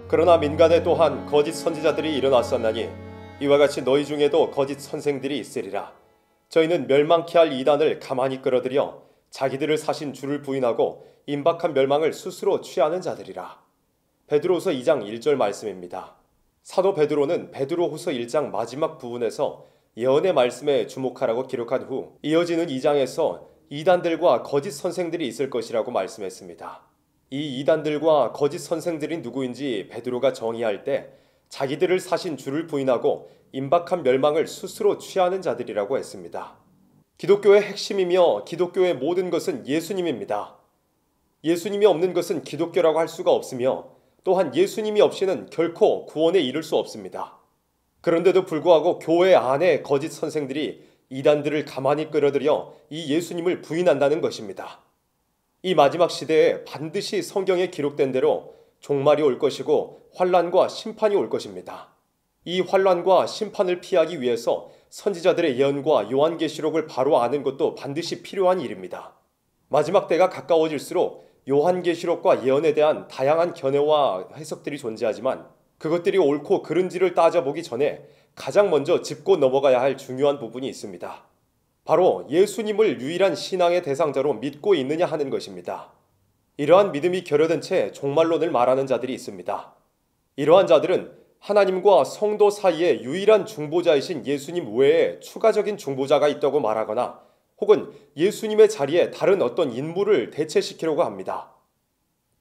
그러나 민간에 또한 거짓 선지자들이 일어났었나니 이와 같이 너희 중에도 거짓 선생들이 있으리라. 저희는 멸망케 할 이단을 가만히 끌어들여 자기들을 사신 주를 부인하고 임박한 멸망을 스스로 취하는 자들이라. 베드로후서 2장 1절 말씀입니다. 사도 베드로는 베드로후서 1장 마지막 부분에서 예언의 말씀에 주목하라고 기록한 후 이어지는 2장에서 이단들과 거짓 선생들이 있을 것이라고 말씀했습니다. 이 이단들과 거짓 선생들이 누구인지 베드로가 정의할 때 자기들을 사신 주를 부인하고 임박한 멸망을 스스로 취하는 자들이라고 했습니다. 기독교의 핵심이며 기독교의 모든 것은 예수님입니다. 예수님이 없는 것은 기독교라고 할 수가 없으며 또한 예수님이 없이는 결코 구원에 이를 수 없습니다. 그런데도 불구하고 교회 안에 거짓 선생들이 이단들을 가만히 끌어들여 이 예수님을 부인한다는 것입니다. 이 마지막 시대에 반드시 성경에 기록된 대로 종말이 올 것이고 환난과 심판이 올 것입니다. 이 환난과 심판을 피하기 위해서 선지자들의 예언과 요한계시록을 바로 아는 것도 반드시 필요한 일입니다. 마지막 때가 가까워질수록 요한계시록과 예언에 대한 다양한 견해와 해석들이 존재하지만 그것들이 옳고 그른지를 따져보기 전에 가장 먼저 짚고 넘어가야 할 중요한 부분이 있습니다. 바로 예수님을 유일한 신앙의 대상자로 믿고 있느냐 하는 것입니다. 이러한 믿음이 결여된 채 종말론을 말하는 자들이 있습니다. 이러한 자들은 하나님과 성도 사이에 유일한 중보자이신 예수님 외에 추가적인 중보자가 있다고 말하거나 혹은 예수님의 자리에 다른 어떤 인물을 대체시키려고 합니다.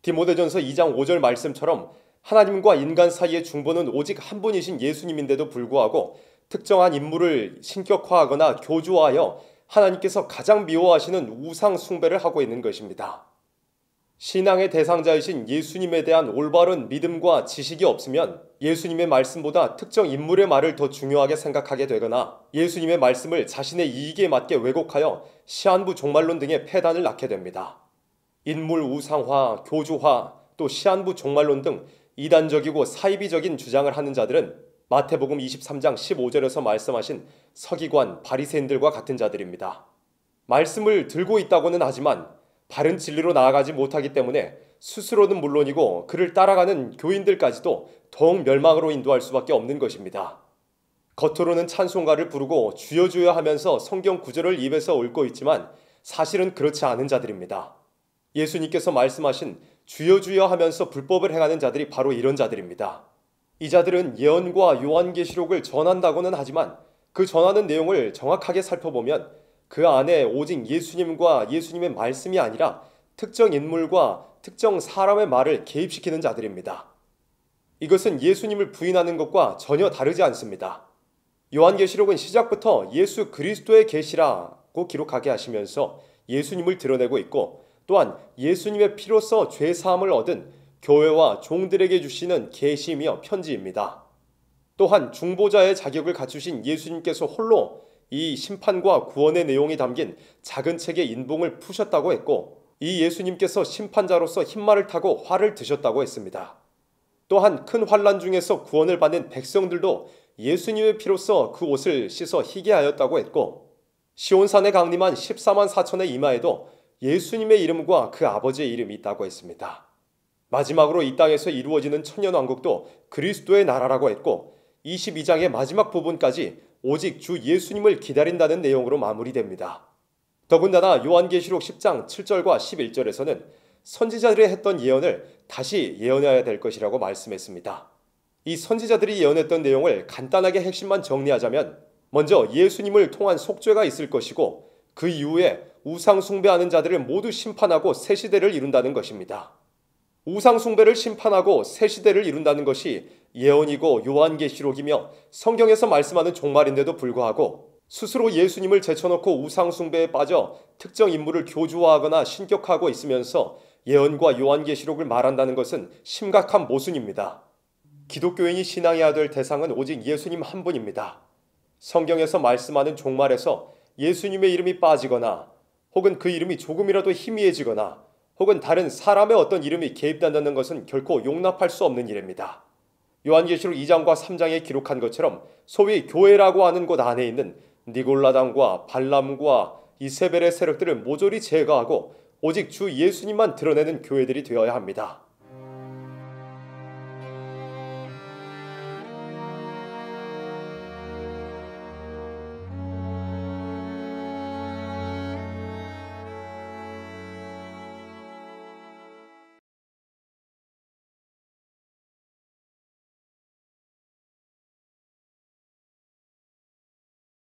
디모데전서 2장 5절 말씀처럼 하나님과 인간 사이의 중보는 오직 한 분이신 예수님인데도 불구하고 특정한 인물을 신격화하거나 교주화하여 하나님께서 가장 미워하시는 우상 숭배를 하고 있는 것입니다. 신앙의 대상자이신 예수님에 대한 올바른 믿음과 지식이 없으면 예수님의 말씀보다 특정 인물의 말을 더 중요하게 생각하게 되거나 예수님의 말씀을 자신의 이익에 맞게 왜곡하여 시한부 종말론 등의 폐단을 낳게 됩니다. 인물 우상화, 교주화, 또 시한부 종말론 등 이단적이고 사이비적인 주장을 하는 자들은 마태복음 23장 15절에서 말씀하신 서기관, 바리새인들과 같은 자들입니다. 말씀을 들고 있다고는 하지만 바른 진리로 나아가지 못하기 때문에 스스로는 물론이고 그를 따라가는 교인들까지도 더욱 멸망으로 인도할 수밖에 없는 것입니다. 겉으로는 찬송가를 부르고 주여 주여 하면서 성경 구절을 입에서 읊고 있지만 사실은 그렇지 않은 자들입니다. 예수님께서 말씀하신 주여 주여 하면서 불법을 행하는 자들이 바로 이런 자들입니다. 이 자들은 예언과 요한계시록을 전한다고는 하지만 그 전하는 내용을 정확하게 살펴보면 그 안에 오직 예수님과 예수님의 말씀이 아니라 특정 인물과 특정 사람의 말을 개입시키는 자들입니다. 이것은 예수님을 부인하는 것과 전혀 다르지 않습니다. 요한계시록은 시작부터 예수 그리스도의 계시라고 기록하게 하시면서 예수님을 드러내고 있고 또한 예수님의 피로써 죄사함을 얻은 교회와 종들에게 주시는 계시이며 편지입니다. 또한 중보자의 자격을 갖추신 예수님께서 홀로 이 심판과 구원의 내용이 담긴 작은 책의 인봉을 푸셨다고 했고 이 예수님께서 심판자로서 흰말을 타고 활을 드셨다고 했습니다. 또한 큰 환난 중에서 구원을 받는 백성들도 예수님의 피로써 그 옷을 씻어 희게 하였다고 했고 시온산에 강림한 14만 4천의 이마에도 예수님의 이름과 그 아버지의 이름이 있다고 했습니다. 마지막으로 이 땅에서 이루어지는 천년왕국도 그리스도의 나라라고 했고 22장의 마지막 부분까지 오직 주 예수님을 기다린다는 내용으로 마무리됩니다. 더군다나 요한계시록 10장 7절과 11절에서는 선지자들이 했던 예언을 다시 예언해야 될 것이라고 말씀했습니다. 이 선지자들이 예언했던 내용을 간단하게 핵심만 정리하자면 먼저 예수님을 통한 속죄가 있을 것이고 그 이후에 우상 숭배하는 자들을 모두 심판하고 새 시대를 이룬다는 것입니다. 우상 숭배를 심판하고 새 시대를 이룬다는 것이 예언이고 요한계시록이며 성경에서 말씀하는 종말인데도 불구하고 스스로 예수님을 제쳐놓고 우상 숭배에 빠져 특정 인물을 교주화하거나 신격화하고 있으면서 예언과 요한계시록을 말한다는 것은 심각한 모순입니다. 기독교인이 신앙해야 될 대상은 오직 예수님 한 분입니다. 성경에서 말씀하는 종말에서 예수님의 이름이 빠지거나 혹은 그 이름이 조금이라도 희미해지거나 혹은 다른 사람의 어떤 이름이 개입된다는 것은 결코 용납할 수 없는 일입니다. 요한계시록 2장과 3장에 기록한 것처럼 소위 교회라고 하는 곳 안에 있는 니골라당과 발람과 이세벨의 세력들을 모조리 제거하고 오직 주 예수님만 드러내는 교회들이 되어야 합니다.